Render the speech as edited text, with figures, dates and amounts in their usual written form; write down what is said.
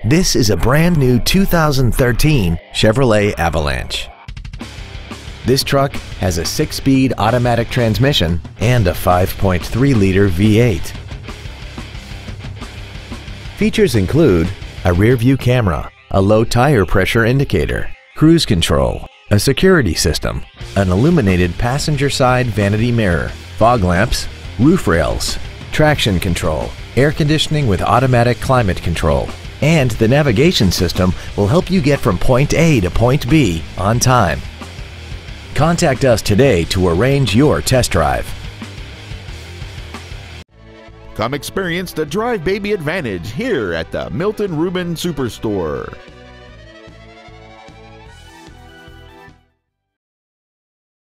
This is a brand new 2013 Chevrolet Avalanche. This truck has a 6-speed automatic transmission and a 5.3-liter V8. Features include a rear-view camera, a low tire pressure indicator, cruise control, a security system, an illuminated passenger side vanity mirror, fog lamps, roof rails, traction control, air conditioning with automatic climate control, and the navigation system will help you get from point A to point B on time. Contact us today to arrange your test drive. Come experience the Drive Baby Advantage here at the Milton Ruben Superstore.